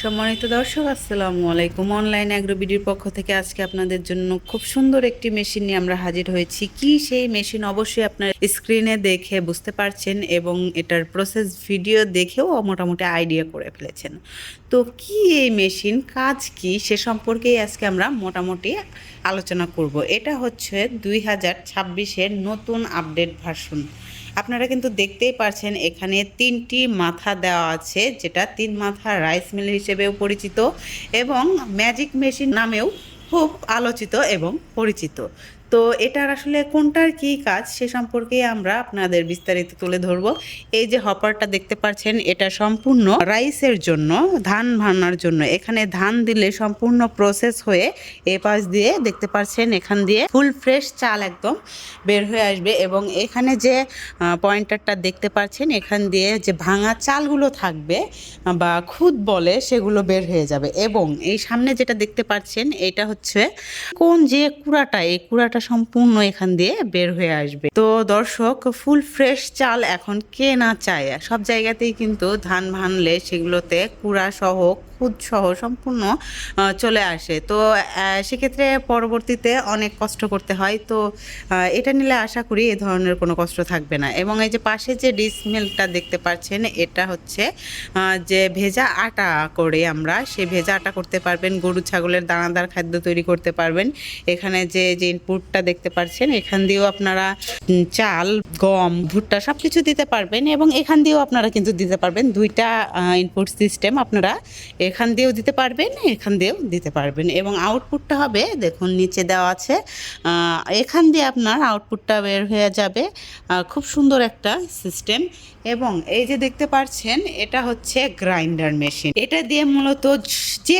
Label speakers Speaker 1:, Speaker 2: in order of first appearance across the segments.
Speaker 1: সম্মানিত দর্শক, আসসালামু আলাইকুম। অনলাইন অ্যাগ্রোবিডির পক্ষ থেকে আজকে আপনাদের জন্য খুব সুন্দর একটি মেশিন নিয়ে আমরা হাজির হয়েছি। কি সেই মেশিন অবশ্যই আপনার স্ক্রিনে দেখে বুঝতে পারছেন এবং এটার প্রসেস ভিডিও দেখেও মোটামুটি আইডিয়া করে ফেলেছেন। তো কি এই মেশিন, কাজ কি, সে সম্পর্কেই আজকে আমরা মোটামুটি আলোচনা করব। এটা হচ্ছে 2026-এর নতুন আপডেট ভার্সন। আপনারা কিন্তু দেখতেই পারছেন এখানে 3টি মাথা দেওয়া আছে, যেটা 3 মাথা রাইস মিল হিসেবেও পরিচিত এবং ম্যাজিক মেশিন নামেও খুব আলোচিত এবং পরিচিত। তো এটার আসলে কোনটার কী কাজ সে সম্পর্কে আমরা আপনাদের বিস্তারিত তুলে ধরব। এই যে হপারটা দেখতে পাচ্ছেন, এটা সম্পূর্ণ রাইসের জন্য, ধান ভাঙার জন্য। এখানে ধান দিলে সম্পূর্ণ প্রসেস হয়ে এ পাশ দিয়ে দেখতে পাচ্ছেন এখান দিয়ে ফুল ফ্রেশ চাল একদম বের হয়ে আসবে এবং এখানে যে পয়েন্টারটা দেখতে পাচ্ছেন, এখান দিয়ে যে ভাঙা চালগুলো থাকবে বা খুদ বলে সেগুলো বের হয়ে যাবে। এবং এই সামনে যেটা দেখতে পাচ্ছেন, এটা হচ্ছে কোন যে কুড়াটা, এই কুড়াটা সম্পূর্ণ এখান দিয়ে বের হয়ে আসবে। তো দর্শক, ফুল ফ্রেশ চাল এখন কে না চায়? সব জায়গাতেই কিন্তু ধান ভাঙলে সেগুলোতে কুড়া সহ, খুদ সহ সম্পূর্ণ চলে আসে। তো সেক্ষেত্রে পরবর্তীতে অনেক কষ্ট করতে হয়। তো এটা নিলে আশা করি এ ধরনের কোনো কষ্ট থাকবে না। এবং এই যে পাশে যে ডিস মিলটা দেখতে পাচ্ছেন, এটা হচ্ছে যে ভেজা আটা করে আমরা, সেই ভেজা আটা করতে পারবেন, গরু ছাগলের দানাদার খাদ্য তৈরি করতে পারবেন। এখানে যে যে ইনপুটটা দেখতে পাচ্ছেন, এখান দিয়েও আপনারা চাল, গম, ভুট্টা সব কিছু দিতে পারবেন এবং এখান দিয়েও আপনারা কিন্তু দিতে পারবেন। দুইটা ইনপুট সিস্টেম, আপনারা এখান দিয়েও দিতে পারবেন, এখান দিয়েও দিতে পারবেন। এবং আউটপুটটা হবে, দেখুন নিচে দেওয়া আছে, এখান দিয়ে আপনার আউটপুটটা বের হয়ে যাবে। খুব সুন্দর একটা সিস্টেম। এবং এই যে দেখতে পাচ্ছেন, এটা হচ্ছে গ্রাইন্ডার মেশিন। এটা দিয়ে মূলত যে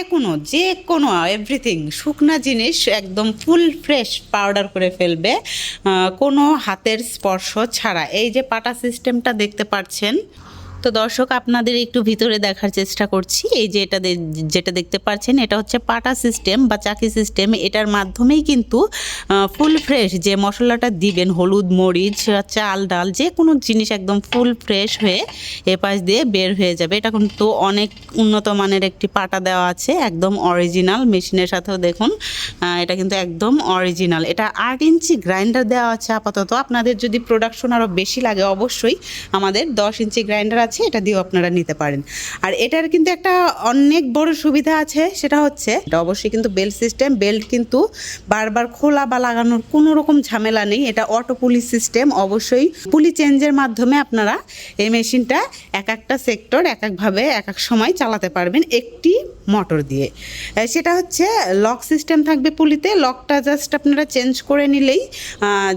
Speaker 1: কোনো এভরিথিং, শুকনা জিনিস একদম ফুল ফ্রেশ পাউডার করে ফেলবে, কোনো হাতের স্পর্শ ছাড়া। এই যে পাটা সিস্টেমটা দেখতে পাচ্ছেন, তো দর্শক আপনাদের একটু ভিতরে দেখার চেষ্টা করছি। এই যে যেটা দেখতে পাচ্ছেন, এটা হচ্ছে পাটা সিস্টেম বা চাকি সিস্টেম। এটার মাধ্যমেই কিন্তু ফুল ফ্রেশ যে মশলাটা দিবেন, হলুদ, মরিচ, চাল, ডাল, যে কোনো জিনিস একদম ফুল ফ্রেশ হয়ে এপাশ দিয়ে বের হয়ে যাবে। এটা কিন্তু অনেক উন্নত মানের একটি পাটা দেওয়া আছে, একদম অরিজিনাল। মেশিনের সাথেও দেখুন, এটা কিন্তু একদম অরিজিনাল। এটা 8 ইঞ্চি গ্রাইন্ডার দেওয়া আছে আপাতত। আপনাদের যদি প্রোডাকশন আরও বেশি লাগে, অবশ্যই আমাদের 10 ইঞ্চি গ্রাইন্ডার আছে, এটা দিয়েও আপনারা নিতে পারেন। আর এটার কিন্তু একটা অনেক বড় সুবিধা আছে, সেটা হচ্ছে এটা অবশ্যই কিন্তু বেল্ট সিস্টেম। বেল্ট কিন্তু বারবার খোলা বা লাগানোর কোনো রকম ঝামেলা নেই। এটা অটো পুলি সিস্টেম। অবশ্যই পুলি চেঞ্জের মাধ্যমে আপনারা এই মেশিনটা এক একটা সেক্টর এক একভাবে এক এক সময় চালাতে পারবেন একটি মোটর দিয়ে। সেটা হচ্ছে লক সিস্টেম থাকবে পুলিতে। লকটা জাস্ট আপনারা চেঞ্জ করে নিলেই,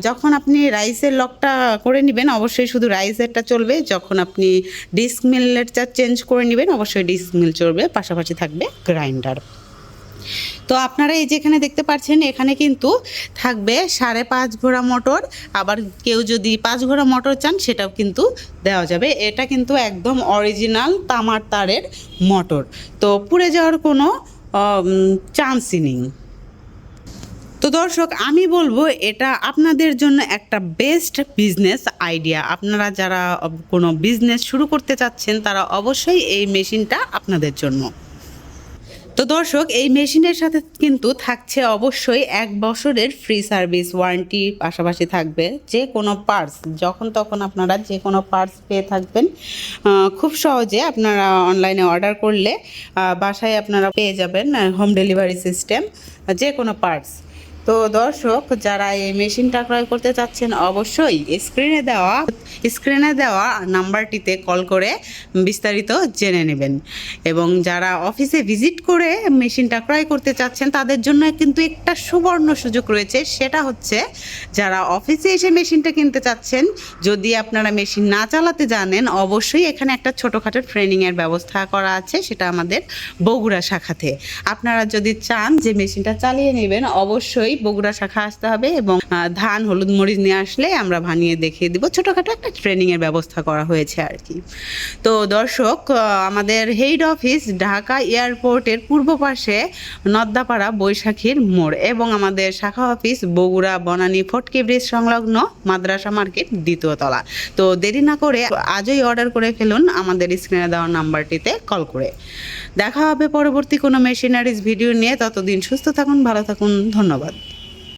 Speaker 1: যখন আপনি রাইসের লকটা করে নেবেন অবশ্যই শুধু রাইসেরটা চলবে, যখন আপনি ডিস্ক মিলেরটা চেঞ্জ করে নেবেন অবশ্যই ডিস্ক মিল চলবে, পাশাপাশি থাকবে গ্রাইন্ডার। তো আপনারা এই যেখানে দেখতে পাচ্ছেন, এখানে কিন্তু থাকবে 5.5 ঘোড়া মোটর। আবার কেউ যদি 5 ঘোড়া মোটর চান, সেটাও কিন্তু দেওয়া যাবে। এটা কিন্তু একদম অরিজিনাল তামার তারের মোটর, তো পুড়ে যাওয়ার কোনো চান্সই নেই। তো দর্শক, আমি বলবো এটা আপনাদের জন্য একটা বেস্ট বিজনেস আইডিয়া। আপনারা যারা কোনো বিজনেস শুরু করতে চাচ্ছেন, তারা অবশ্যই এই মেশিনটা আপনাদের জন্য। তো দর্শক, এই মেশিনের সাথে কিন্তু থাকছে অবশ্যই 1 বছরের ফ্রি সার্ভিস ওয়ারেন্টি, পাশাপাশি থাকবে যে কোনো পার্টস, যখন তখন আপনারা যে কোনো পার্টস পেয়ে থাকবেন। খুব সহজে আপনারা অনলাইনে অর্ডার করলে বাসায় আপনারা পেয়ে যাবেন, হোম ডেলিভারি সিস্টেম, যে কোনো পার্টস। তো দর্শক, যারা এই মেশিনটা ক্রয় করতে চাচ্ছেন, অবশ্যই স্ক্রিনে দেওয়া নাম্বারটিতে কল করে বিস্তারিত জেনে নেবেন। এবং যারা অফিসে ভিজিট করে মেশিনটা ক্রয় করতে চাচ্ছেন, তাদের জন্য কিন্তু একটা সুবর্ণ সুযোগ রয়েছে। সেটা হচ্ছে, যারা অফিসে এসে মেশিনটা কিনতে চাচ্ছেন, যদি আপনারা মেশিন না চালাতে জানেন, অবশ্যই এখানে একটা ছোটোখাটো ট্রেনিংয়ের ব্যবস্থা করা আছে, সেটা আমাদের বগুড়া শাখাতে। আপনারা যদি চান যে মেশিনটা চালিয়ে নেবেন, অবশ্যই বগুড়া শাখা আসতে হবে এবং ধান, হলুদ, মরিচ নিয়ে আসলে আমরা ভানিয়ে দেখিয়ে দিব। ছোটোখাটো একটা ট্রেনিংয়ের ব্যবস্থা করা হয়েছে আর কি। তো দর্শক, আমাদের হেড অফিস ঢাকা এয়ারপোর্টের পূর্ব পাশে নদ্দাপাড়া বৈশাখীর মোড়, এবং আমাদের শাখা অফিস বগুড়া বনানী ফটকি ব্রিজ সংলগ্ন মাদ্রাসা মার্কেট 2য় তলা। তো দেরি না করে আজই অর্ডার করে ফেলুন আমাদের স্ক্রিনে দেওয়া নাম্বারটিতে কল করে। দেখা হবে পরবর্তী কোনো মেশিনারিজ ভিডিও নিয়ে। ততদিন সুস্থ থাকুন, ভালো থাকুন, ধন্যবাদ।